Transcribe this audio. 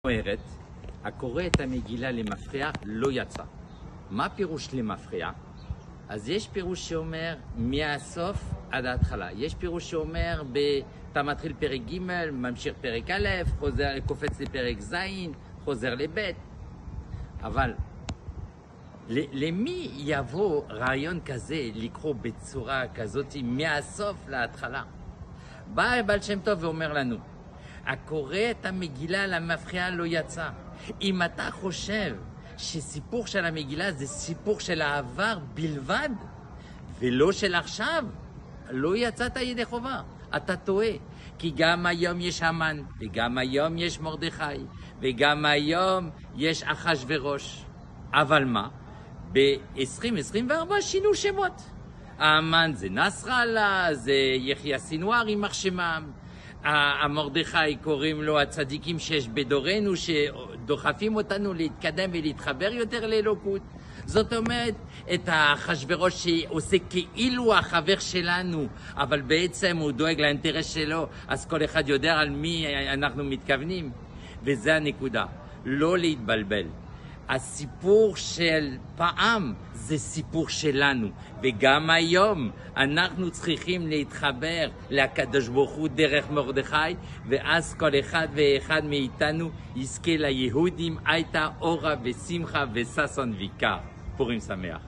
אומרת, הקורא את המגילה למפרע לא יצא. מה פירוש למפרע? אז יש פירוש שאומר מהסוף עד ההתחלה. יש פירוש שאומר, אתה מתחיל פרק ג', ממשיך פרק א', קופץ לפרק ז', חוזר לב'. אבל למי יבוא רעיון כזה לקרוא בצורה כזאת מהסוף להתחלה? בא בעל שם טוב ואומר לנו, הקורא את המגילה למפרע לא יצא. אם אתה חושב שסיפור של המגילה זה סיפור של העבר בלבד, ולא של עכשיו, לא יצאת ידי חובה. אתה טועה, כי גם היום יש המן, וגם היום יש מרדכי, וגם היום יש אחשוורוש. אבל מה? ב-2024 שינו שמות. המן זה נסראללה, זה יחיא סינואר יימח שמם. המרדכי קוראים לו הצדיקים שיש בדורנו, שדוחפים אותנו להתקדם ולהתחבר יותר לאלוקות. זאת אומרת, את אחשוורוש שעושה כאילו החבר שלנו, אבל בעצם הוא דואג לאינטרס שלו, אז כל אחד יודע על מי אנחנו מתכוונים. וזה הנקודה, לא להתבלבל. הסיפור של פעם זה סיפור שלנו, וגם היום אנחנו צריכים להתחבר לקדוש ברוך הוא דרך מרדכי, ואז כל אחד ואחד מאיתנו יזכה ליהודים הייתה אורה ושמחה וששון ויקר. פורים שמח.